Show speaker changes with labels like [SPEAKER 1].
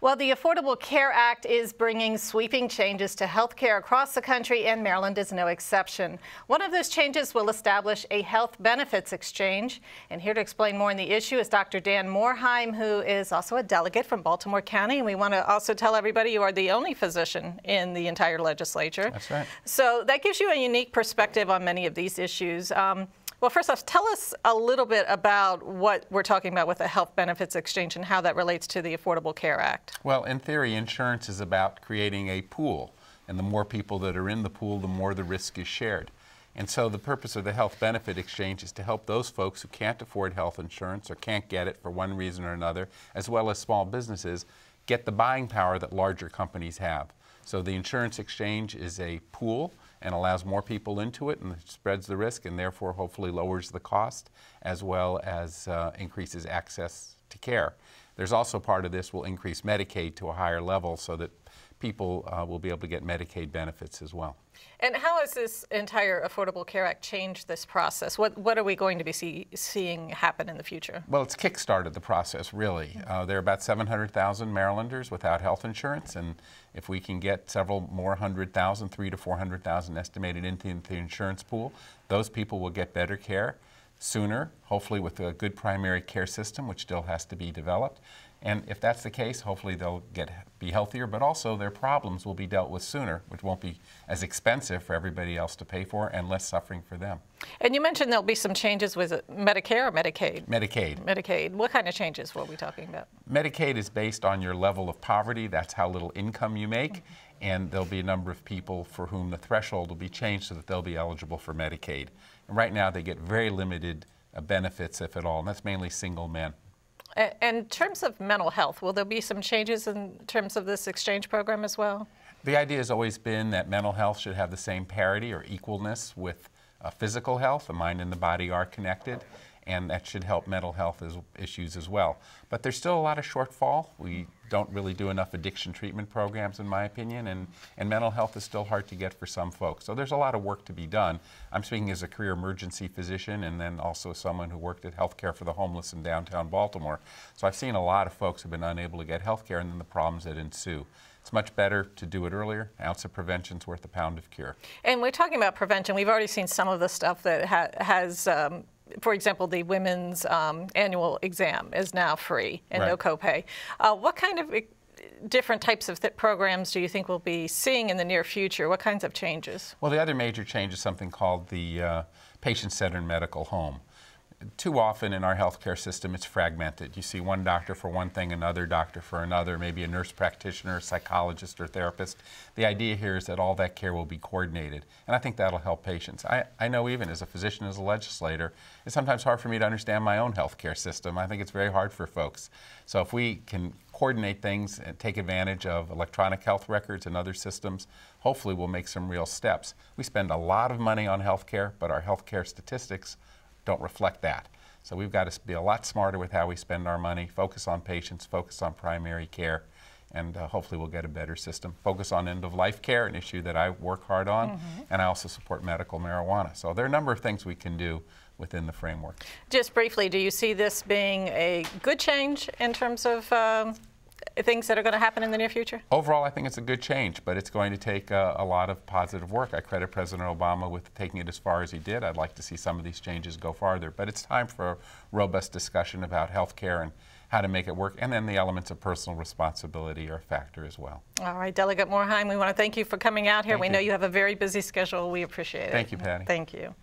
[SPEAKER 1] Well, the Affordable Care Act is bringing sweeping changes to health care across the country, and Maryland is no exception. One of those changes will establish a health benefits exchange. And here to explain more on the issue is Dr. Dan Morhaim, who is also a delegate from Baltimore County. And we want to also tell everybody you are the only physician in the entire legislature.
[SPEAKER 2] That's right.
[SPEAKER 1] So that gives you a unique perspective on many of these issues. Well, first off, tell us a little bit about what we're talking about with the Health Benefits Exchange and how that relates to the Affordable Care Act.
[SPEAKER 2] Well, in theory, insurance is about creating a pool, and the more people that are in the pool, the more the risk is shared. And so the purpose of the Health Benefit Exchange is to help those folks who can't afford health insurance or can't get it for one reason or another, as well as small businesses, get the buying power that larger companies have. So the insurance exchange is a pool and allows more people into it and spreads the risk and therefore hopefully lowers the cost as well as increases access to care. There's also part of this will increase Medicaid to a higher level so that people will be able to get Medicaid benefits as well.
[SPEAKER 1] And how has this entire Affordable Care Act changed this process? What are we going to be seeing happen in the future?
[SPEAKER 2] Well, it's kick-started the process, really. There are about 700,000 Marylanders without health insurance, and if we can get several more 100,000, 300,000 to 400,000 estimated into the insurance pool, those people will get better care sooner, hopefully with a good primary care system, which still has to be developed. And if that's the case, hopefully they'll be healthier, but also their problems will be dealt with sooner, which won't be as expensive for everybody else to pay for and less suffering for them.
[SPEAKER 1] And you mentioned there'll be some changes with Medicare or Medicaid?
[SPEAKER 2] Medicaid.
[SPEAKER 1] Medicaid. What kind of changes were we talking about?
[SPEAKER 2] Medicaid is based on your level of poverty. That's how little income you make. And there'll be a number of people for whom the threshold will be changed so that they'll be eligible for Medicaid. And right now they get very limited benefits, if at all, and that's mainly single men.
[SPEAKER 1] And in terms of mental health, will there be some changes in terms of this exchange program as well?
[SPEAKER 2] The idea has always been that mental health should have the same parity or equalness with physical health. The mind and the body are connected, and that should help mental health issues as well. But there's still a lot of shortfall. We don't really do enough addiction treatment programs, in my opinion, and mental health is still hard to get for some folks. So there's a lot of work to be done. I'm speaking as a career emergency physician and then also someone who worked at Healthcare for the Homeless in downtown Baltimore. So I've seen a lot of folks who have been unable to get health care and then the problems that ensue. It's much better to do it earlier. An ounce of prevention's worth a pound of cure.
[SPEAKER 1] And we're talking about prevention. We've already seen some of the stuff that has for example, the women's annual exam is now free and no copay. What kind of different types of programs do you think we'll be seeing in the near future? What kinds of changes?
[SPEAKER 2] Well, the other major change is something called the patient-centered medical home. Too often in our healthcare system, it's fragmented. You see one doctor for one thing, another doctor for another, maybe a nurse practitioner, psychologist, or therapist. The idea here is that all that care will be coordinated, and I think that'll help patients. I know even as a physician, as a legislator, it's sometimes hard for me to understand my own healthcare system. I think it's very hard for folks. So if we can coordinate things and take advantage of electronic health records and other systems, hopefully we'll make some real steps. We spend a lot of money on healthcare, but our healthcare statistics don't reflect that. So we've got to be a lot smarter with how we spend our money, focus on patients, focus on primary care, and hopefully we'll get a better system. Focus on end-of-life care, an issue that I work hard on, and I also support medical marijuana. So there are a number of things we can do within the framework.
[SPEAKER 1] Just briefly, do you see this being a good change in terms of things that are going to happen in the near future?
[SPEAKER 2] Overall, I think it's a good change, but it's going to take a lot of positive work. I credit President Obama with taking it as far as he did. I'd like to see some of these changes go farther, but it's time for a robust discussion about health care and how to make it work, and then the elements of personal responsibility are a factor as well.
[SPEAKER 1] All right, Delegate Morhaim, we want to thank you for coming out here. We know you have a very busy schedule. We appreciate it.
[SPEAKER 2] Thank you, Patty.
[SPEAKER 1] Thank you.